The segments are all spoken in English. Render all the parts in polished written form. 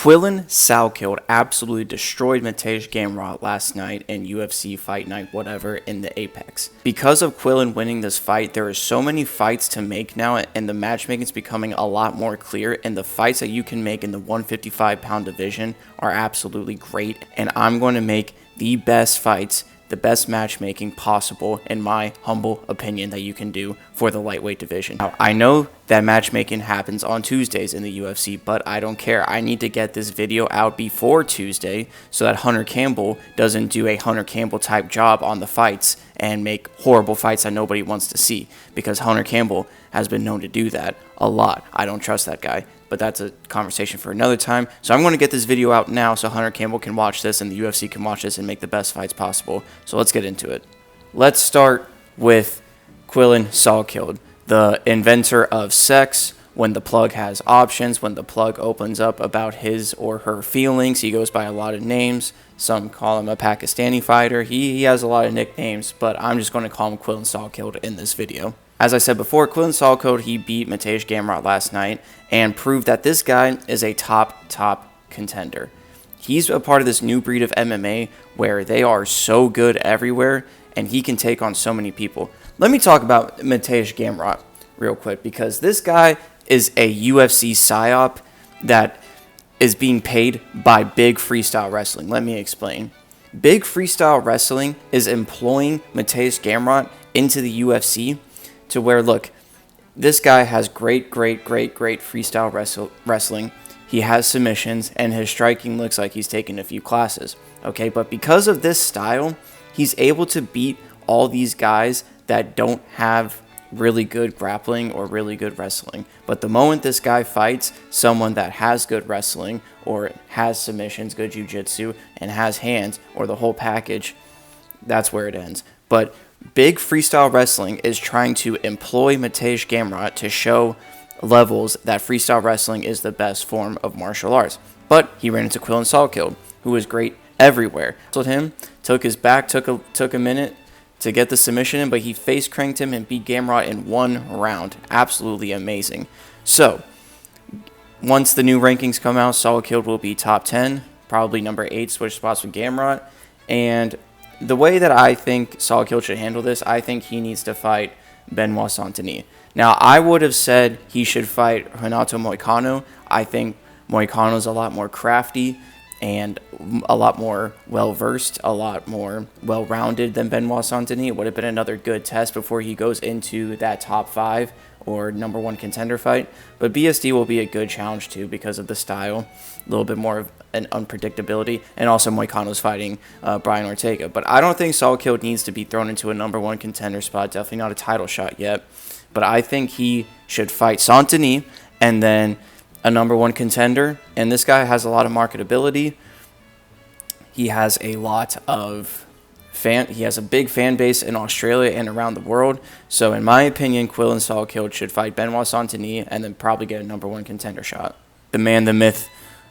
Salkilld absolutely destroyed Matej Gamrot last night in UFC Fight Night, whatever, in the Apex. Because of Quillen winning this fight, there are so many fights to make now, and the matchmaking is becoming a lot more clear, and the fights that you can make in the 155-pound division are absolutely great, and I'm going to make the best fights, the best matchmaking possible, in my humble opinion, that you can do for the lightweight division. Now, I know that matchmaking happens on Tuesdays in the UFC, but I don't care. I need to get this video out before Tuesday so that Hunter Campbell doesn't do a Hunter Campbell type job on the fights and make horrible fights that nobody wants to see, because Hunter Campbell has been known to do that a lot. I don't trust that guy, but that's a conversation for another time. So I'm going to get this video out now so Hunter Campbell can watch this and the UFC can watch this and make the best fights possible. So let's get into it. Let's start with Quillen Salkilld, the inventor of sex. When the plug has options, when the plug opens up about his or her feelings, he goes by a lot of names. Some call him a Pakistani fighter. He has a lot of nicknames, but I'm just going to call him Quillen Salkilld in this video. As I said before, Quillen Salkilld, he beat Matej Gamrot last night and proved that this guy is a top contender. He's a part of this new breed of MMA where they are so good everywhere, and he can take on so many people. Let me talk about Matej Gamrot real quick, because this guy is a UFC psyop that is being paid by Big Freestyle Wrestling. Let me explain. Big Freestyle Wrestling is employing Matej Gamrot into the UFC to where, look, this guy has great freestyle wrestling. He has submissions, and his striking looks like he's taken a few classes. Okay, but because of this style, he's able to beat all these guys that don't have really good grappling or really good wrestling. But the moment this guy fights someone that has good wrestling or has submissions, good jiu-jitsu, and has hands, or the whole package, that's where it ends. But Big Freestyle Wrestling is trying to employ Matej Gamrot to show levels that freestyle wrestling is the best form of martial arts. But he ran into Quillen Salkilld, who was great everywhere. So him, took his back, took a minute to get the submission in, but he face cranked him and beat Gamrot in one round. Absolutely amazing. So once the new rankings come out, Salkilld will be top 10, probably number 8, switch spots with Gamrot. And the way that I think Salkilld should handle this, I think he needs to fight Benoit Saint-Denis. Now, I would have said he should fight Renato Moicano. I think Moicano's a lot more crafty and a lot more well-versed, a lot more well-rounded than Benoit Saint-Denis. It would have been another good test before he goes into that top 5 or number 1 contender fight. But BSD will be a good challenge too because of the style, a little bit more of an unpredictability, and also Moicano's fighting Brian Ortega. But I don't think Salkilld needs to be thrown into a number 1 contender spot, definitely not a title shot yet. But I think he should fight Saint-Denis and then a number 1 contender. And this guy has a lot of marketability. He has a lot of he has a big fan base in Australia and around the world. So in my opinion, Quillen Salkilld should fight Benoit Saint-Denis and then probably get a number 1 contender shot. The man, the myth,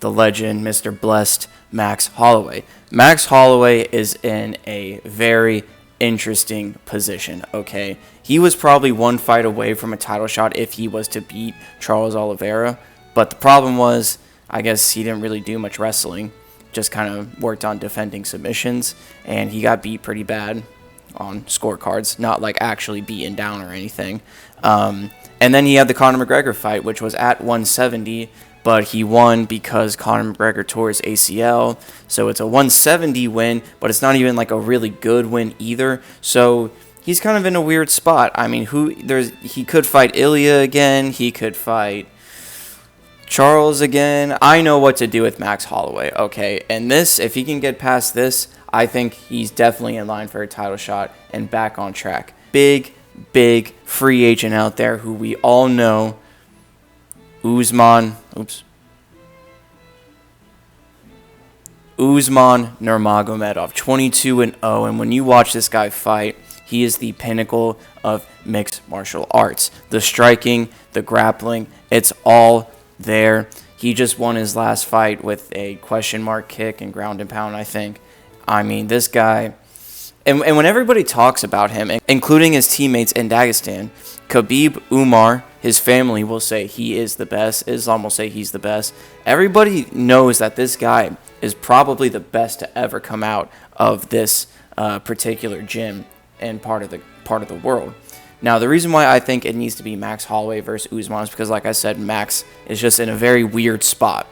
the legend, Mr. Blessed, Max Holloway. Max Holloway is in a very interesting position, okay? He was probably 1 fight away from a title shot if he was to beat Charles Oliveira. But the problem was, I guess he didn't really do much wrestling. Just kind of worked on defending submissions, and he got beat pretty bad on scorecards, not like actually beaten down or anything. And then he had the Conor McGregor fight, which was at 170, but he won because Conor McGregor tore his ACL. So it's a 170 win, but it's not even like a really good win either. So he's kind of in a weird spot. I mean, he could fight Ilya again. He could fight Charles again. I know what to do with Max Holloway, okay? And this, if he can get past this, I think he's definitely in line for a title shot and back on track. Big free agent out there who we all know, Usman Nurmagomedov, 22-0, and when you watch this guy fight, he is the pinnacle of mixed martial arts. The striking, the grappling, it's all there. He just won his last fight with a question mark kick and ground and pound, I think. I mean, this guy, and when everybody talks about him, including his teammates in Dagestan, Khabib, Umar, his family will say he is the best. Islam will say he's the best. Everybody knows that this guy is probably the best to ever come out of this particular gym and part of the world. Now, the reason why I think it needs to be Max Holloway versus Usman is because, like I said, Max is just in a very weird spot.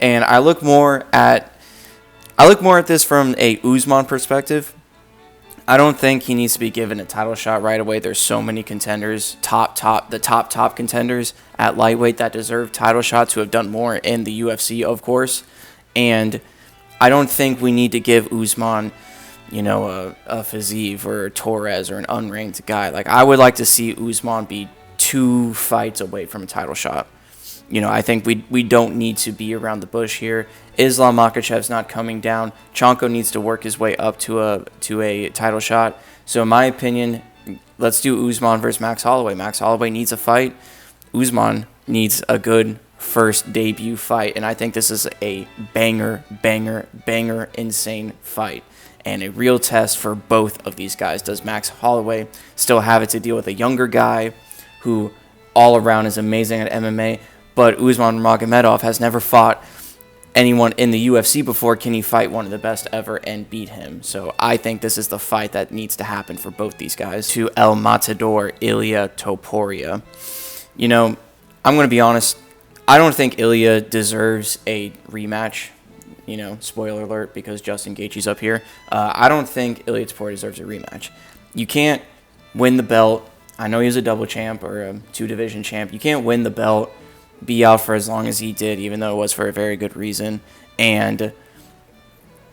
And I look more at this from a Usman perspective. I don't think he needs to be given a title shot right away. There's so many contenders, top contenders at lightweight that deserve title shots who have done more in the UFC, of course. And I don't think we need to give Usman, a Fiziev or a Torres or an unranked guy. Like, I would like to see Usman be 2 fights away from a title shot. I think we don't need to be around the bush here. Islam Makhachev's not coming down. Chonko needs to work his way up to a title shot. So in my opinion, let's do Usman versus Max Holloway. Max Holloway needs a fight. Usman needs a good first debut fight. And I think this is a banger, insane fight. And a real test for both of these guys. Does Max Holloway still have it to deal with a younger guy who all around is amazing at MMA? But Usman Magomedov has never fought anyone in the UFC before. Can he fight one of the best ever and beat him? So I think this is the fight that needs to happen for both these guys. To El Matador, Ilia Topuria. I'm going to be honest. I don't think Ilia deserves a rematch. Spoiler alert, because Justin Gaethje's up here. I don't think Ilia Topuria deserves a rematch. You can't win the belt. I know he's a double champ or a 2-division champ. You can't win the belt, be out for as long as he did, even though it was for a very good reason, and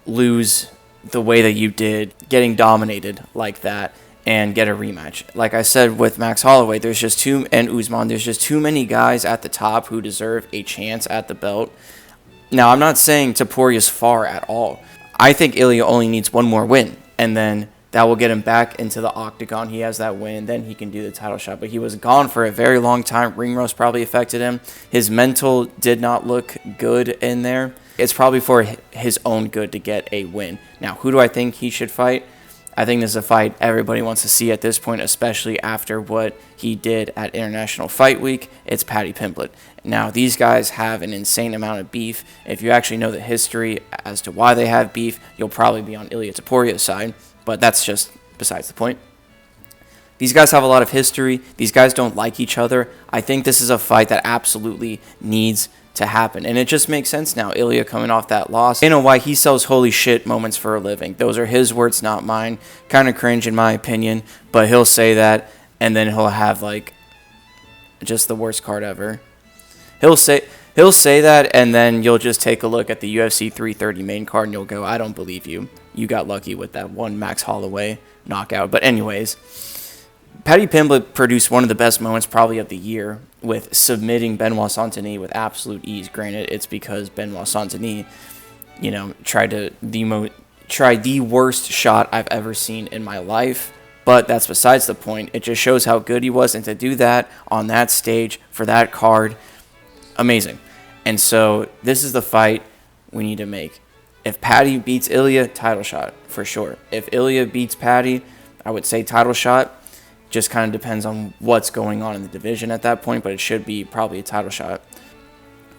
lose the way that you did, getting dominated like that, and get a rematch. Like I said with Max Holloway, and Usman, there's just too many guys at the top who deserve a chance at the belt. Now, I'm not saying Topuria's far at all. I think Ilia only needs one more win, and then that will get him back into the octagon. He has that win, then he can do the title shot. But he was gone for a very long time. Ring rust probably affected him. His mental did not look good in there. It's probably for his own good to get a win. Now, who do I think he should fight? I think this is a fight everybody wants to see at this point, especially after what he did at International Fight Week. It's Paddy Pimblett. Now, these guys have an insane amount of beef. If you actually know the history as to why they have beef, you'll probably be on Ilia Topuria's side. But that's just besides the point. These guys have a lot of history. These guys don't like each other. I think this is a fight that absolutely needs to happen. And it just makes sense now. Ilia coming off that loss. You know why he sells holy shit moments for a living. Those are his words, not mine. Kind of cringe in my opinion. But he'll say that, and then he'll have just the worst card ever. He'll say that, and then you'll just take a look at the UFC 330 main card, and you'll go, I don't believe you. You got lucky with that one Max Holloway knockout. But anyways, Paddy Pimblett produced one of the best moments probably of the year with submitting Benoit Saint-Denis with absolute ease. Granted, it's because Benoit Saint-Denis, tried the worst shot I've ever seen in my life. But that's besides the point. It just shows how good he was, and to do that on that stage for that card, amazing. And so this is the fight we need to make. If Paddy beats Ilia, title shot for sure. If Ilia beats Paddy, I would say title shot. Just kind of depends on what's going on in the division at that point, but it should be probably a title shot.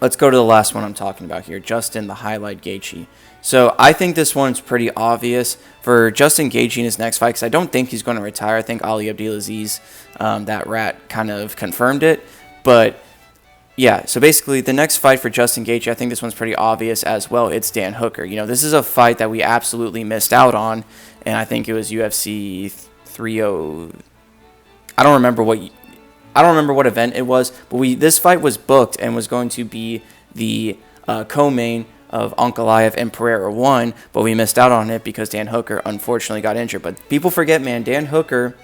Let's go to the last one I'm talking about here, Justin the Highlight Gaethje. So I think this one's pretty obvious for Justin Gaethje in his next fight, because I don't think he's going to retire. I think Ali Abdelaziz, that rat, kind of confirmed it. But yeah, so basically the next fight for Justin Gaethje, I think this one's pretty obvious as well. It's Dan Hooker. This is a fight that we absolutely missed out on, and I think it was UFC 30. I don't remember what event it was, but this fight was booked and was going to be the co-main of Ankalaev and Pereira 1, but we missed out on it because Dan Hooker unfortunately got injured. But people forget, man, Dan Hooker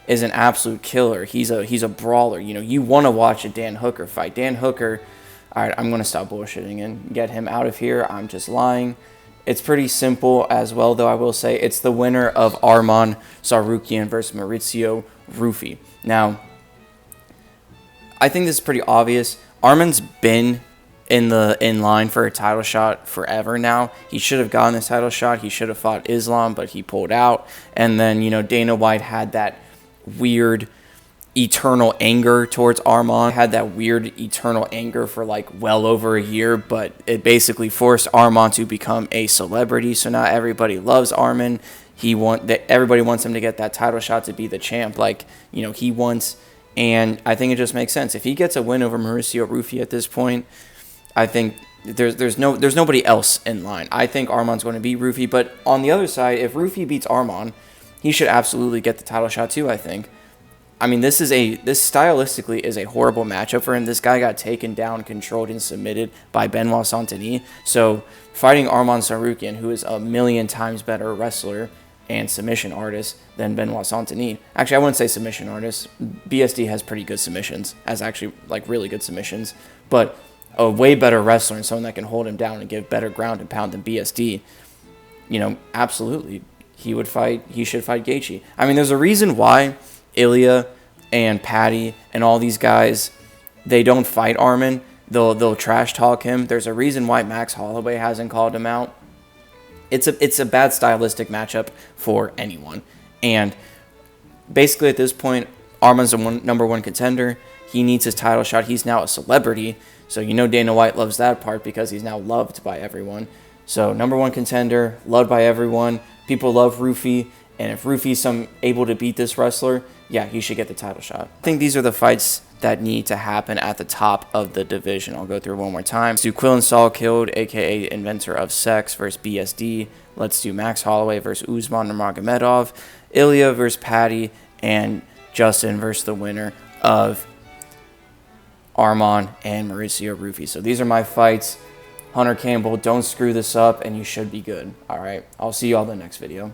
is an absolute killer. He's a brawler. You want to watch a Dan Hooker fight. Dan Hooker, all right, I'm going to stop bullshitting and get him out of here. I'm just lying. It's pretty simple as well, though, I will say. It's the winner of Arman Tsarukyan versus Maurizio Ruffi. Now, I think this is pretty obvious. Arman's been in line for a title shot forever now. He should have gotten this title shot. He should have fought Islam, but he pulled out. And then, Dana White had that weird eternal anger towards Arman. I had that weird eternal anger for like well over a year, but it basically forced Arman to become a celebrity. So now everybody loves Arman. Everybody wants him to get that title shot to be the champ, like he wants. And I think it just makes sense if he gets a win over Mauricio Rufy at this point. I think there's nobody else in line. I think Arman's going to beat Rufy, but on the other side, if Rufy beats Arman, he should absolutely get the title shot too, I think. I mean, this stylistically is a horrible matchup for him. This guy got taken down, controlled, and submitted by Benoit Saint-Denis. So fighting Arman Tsarukyan, who is a million times better wrestler and submission artist than Benoit Saint-Denis. Actually, I wouldn't say submission artist. BSD has pretty good submissions, has actually like really good submissions, but a way better wrestler and someone that can hold him down and give better ground and pound than BSD. Absolutely, he should fight Gaethje. I mean, there's a reason why Ilya and Patty and all these guys, they don't fight Arman. They'll trash talk him. There's a reason why Max Holloway hasn't called him out. It's a bad stylistic matchup for anyone. And basically at this point, Arman's the number one contender. He needs his title shot. He's now a celebrity. So Dana White loves that part because he's now loved by everyone. So number one contender, loved by everyone. People love Rufy. And if Rufy's able to beat this wrestler, yeah, he should get the title shot. I think these are the fights that need to happen at the top of the division. I'll go through one more time. Let's do Quillen Salkilld, a.k.a. Inventor of Sex, versus BSD. Let's do Max Holloway versus Usman Nurmagomedov. Ilya versus Patty. And Justin versus the winner of Arman and Mauricio Rufy. So these are my fights. Hunter Campbell, don't screw this up, and you should be good. All right, I'll see you all in the next video.